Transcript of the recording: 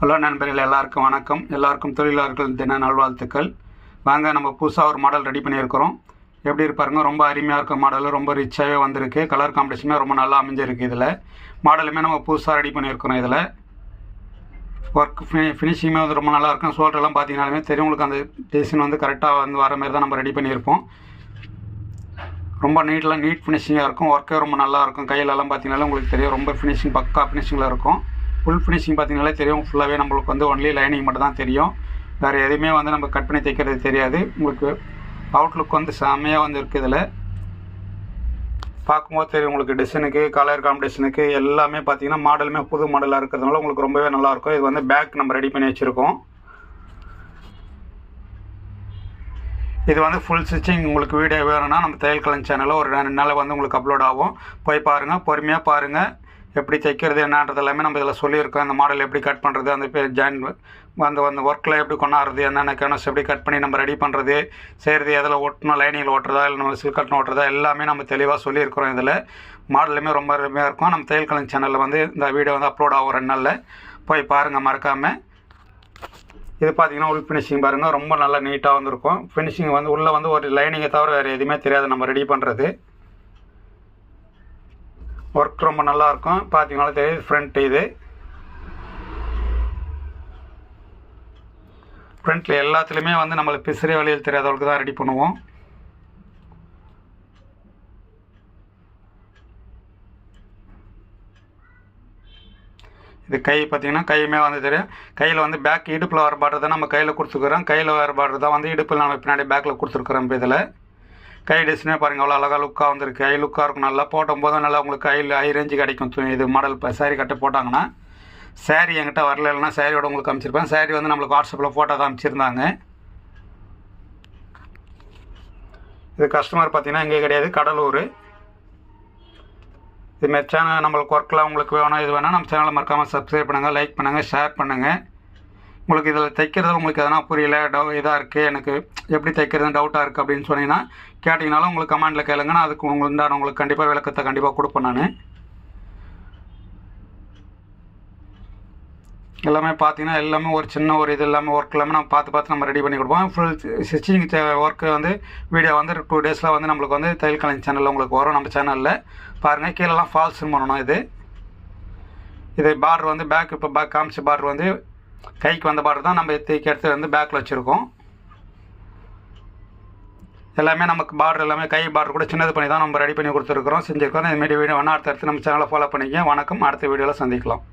Hello நண்பர்கள், எல்லாருக்கும் வணக்கம். எல்லாருக்கும் தொழிலாளர்கள் தின நல்வாழ்த்துக்கள். வாங்க, நம்ம புதுசாக ஒரு மாடல் ரெடி பண்ணியிருக்கிறோம். எப்படி இருப்பாருங்க, ரொம்ப அருமையாக இருக்க மாடல், ரொம்ப ரிச்சாகவே வந்திருக்கு. கலர் காம்பினேஷனுமே ரொம்ப நல்லா அமைஞ்சிருக்கு. இதில் மாடலுமே நம்ம புதுசாக ரெடி பண்ணியிருக்கிறோம். இதில் ஒர்க் ஃபினிஷிங்குமே வந்து ரொம்ப நல்லாயிருக்கும். ஷோல்டர்லாம் பார்த்தீங்கன்னாலுமே தெரியும் உங்களுக்கு, அந்த டிசைன் வந்து கரெக்டாக வந்து வர மாதிரி தான் நம்ம ரெடி பண்ணியிருப்போம். ரொம்ப நீட் ஃபினிஷிங்காக இருக்கும். ஒர்க்கே ரொம்ப நல்லாயிருக்கும். கையிலலாம் பார்த்தீங்கன்னாலும் உங்களுக்கு தெரியும், ரொம்ப ஃபினிஷிங் பக்கா ஃபினிஷிங்கில் இருக்கும். ஃபுல் ஃபினிஷிங் பார்த்தீங்கனாலே தெரியும். ஃபுல்லாகவே நம்மளுக்கு வந்து ஒன்லி லைனிங் மட்டும் தான் தெரியும். வேறு எதுவுமே வந்து நம்ம கட் பண்ணி தைக்கிறது தெரியாது. உங்களுக்கு அவுட்லுக் வந்து செம்மையாக வந்து இருக்குது. இதில் பார்க்கும்போது தெரியும் உங்களுக்கு, டிசைனுக்கு கலர் காம்பினேஷனுக்கு எல்லாமே பார்த்தீங்கன்னா மாடலுமே புது மாடலாக இருக்கிறதுனால உங்களுக்கு ரொம்பவே நல்லாயிருக்கும். இது வந்து பேக் நம்ம ரெடி பண்ணி வச்சுருக்கோம். இது வந்து ஃபுல் ஸ்டிச்சிங் உங்களுக்கு வீடியோ வேணும்னா நம்ம தையல் கலன் சேனலில் ஒரு 2 நாள் வந்து உங்களுக்கு அப்லோட் ஆகும். போய் பாருங்கள், பொறுமையாக பாருங்கள். எப்படி தைக்கிறது என்னன்றது எல்லாமே நம்ம இதில் சொல்லியிருக்கோம். இந்த மாடல் எப்படி கட் பண்ணுறது, அந்த ஜாயின் அந்த ஒர்க்கில் எப்படி கொண்டாடுறது, என்னென்ன கேனஸ் எப்படி கட் பண்ணி நம்ம ரெடி பண்ணுறது, செய்கிறது, எதில் ஓட்டணும், லைனிங்கில் ஓட்டுறதா இல்லை நம்ம சில்க் கட்டன் ஓட்டுறதா, எல்லாமே நம்ம தெளிவாக சொல்லியிருக்கிறோம். இதில் மாடலுமே ரொம்ப அருமையாக இருக்கும். நம்ம தையல் கலன் சேனலில் வந்து இந்த வீடியோ வந்து அப்லோட் ஆகும் 2 நாளில். போய் பாருங்கள் மறக்காமல். இது பார்த்தீங்கன்னா உள் ஃபினிஷிங் பாருங்கள், ரொம்ப நல்லா நீட்டாக வந்துருக்கும். ஃபினிஷிங் வந்து உள்ளே வந்து ஒரு லைனிங்கை தவிர வேறு எதுவுமே தெரியாது நம்ம ரெடி பண்ணுறது. ஒர்க் ரொம்ப நல்லாயிருக்கும். பார்த்தீங்கன்னாலும் தெரியுது ஃப்ரண்ட். இது ஃப்ரண்ட்டில் எல்லாத்துலேயுமே வந்து நம்மளுக்கு பிசிறி வழியில் தெரியாதவங்களுக்கு தான் ரெடி பண்ணுவோம். இது கை பார்த்தீங்கன்னா கையுமே வந்து தெரியும். கையில் வந்து பேக் இடுப்பில் வர பார்டர் தான் நம்ம கையில் கொடுத்துக்கிறோம். கையில் வர பார்டர் தான் வந்து இடுப்பில் நம்ம பின்னாடி பேக்கில் கொடுத்துருக்குறோம். இப்போ இதில் கை டிசைனே பாருங்கள், அவ்வளோ அழகாக லுக்காக வந்துருக்கு. கை லுக்காக இருக்கும். நல்லா போட்டும் போதும் நல்லா உங்களுக்கு கையில் ஹை ரேஞ்சு கிடைக்கும். இது மாடல் இப்போ சாரீ கட்ட போட்டாங்கன்னா, சாரீ என்கிட்ட வரல, இல்லைனா சாரியோட உங்களுக்கு அனுப்பிச்சிருப்பேன். சாரீ வந்து நம்மளுக்கு வாட்ஸ்அப்பில் ஃபோட்டோ தான் அனுப்பிச்சிருந்தாங்க. இது கஸ்டமர் பார்த்தீங்கன்னா இங்கே கிடையாது, கடலூர். இதுமாரி சேனல் நம்மளுக்கு ஒர்க்கெலாம் உங்களுக்கு வேணும், இது வேணால் நம்ம சேனலை மறக்காமல் சப்ஸ்கிரைப் பண்ணுங்கள், லைக் பண்ணுங்கள், ஷேர் பண்ணுங்கள். உங்களுக்கு இதில் தைக்கிறது உங்களுக்கு எதனா புரியல, இதாக இருக்குது, எனக்கு எப்படி தைக்கிறதுன்னு டவுட்டாக இருக்குது அப்படின்னு சொன்னீங்கன்னா கேட்டிங்கனாலும் உங்களுக்கு கமெண்டில் கேளுங்க. நான் அதுக்கு உங்களுக்கு கண்டிப்பாக விளக்கத்தை கண்டிப்பாக கொடுப்பேன். நான் எல்லாமே பார்த்தீங்கன்னா எல்லாமே ஒரு சின்ன ஒரு இது எல்லாமே ஒர்க் எல்லாமே நம்ம பார்த்து நம்ம ரெடி பண்ணி கொடுப்போம். ஃபுல் ஸ்டிச்சிங் ஒர்க்கு வந்து வீடியோ வந்து 2 டேஸில் வந்து நம்மளுக்கு வந்து தையல் கலைஞர் சேனலில் உங்களுக்கு வரும். நம்ம சேனலில் பாருங்கள், கீழெல்லாம் ஃபால்ஸ்ன்னு பண்ணணும். இது பார்டர் வந்து பேக், இப்போ பேக் காமிச்ச பார்டர் வந்து கைக்கு வந்த பார்டர் தான் நம்ம தைக்க எடுத்து வந்து பேக்கில் வச்சுருக்கோம். எல்லாமே நமக்கு பார்டர் எல்லாமே கை பார்டர் கூட சின்னது பண்ணி தான் நம்ம ரெடி பண்ணி கொடுத்துருக்குறோம், செஞ்சுருக்கிறோம். இதுமாரி வீடியோ வேணால் அடுத்த நம்ம சேனலை ஃபாலோ பண்ணிக்க. வணக்கம், அடுத்த வீடியோவில் சந்திக்கலாம்.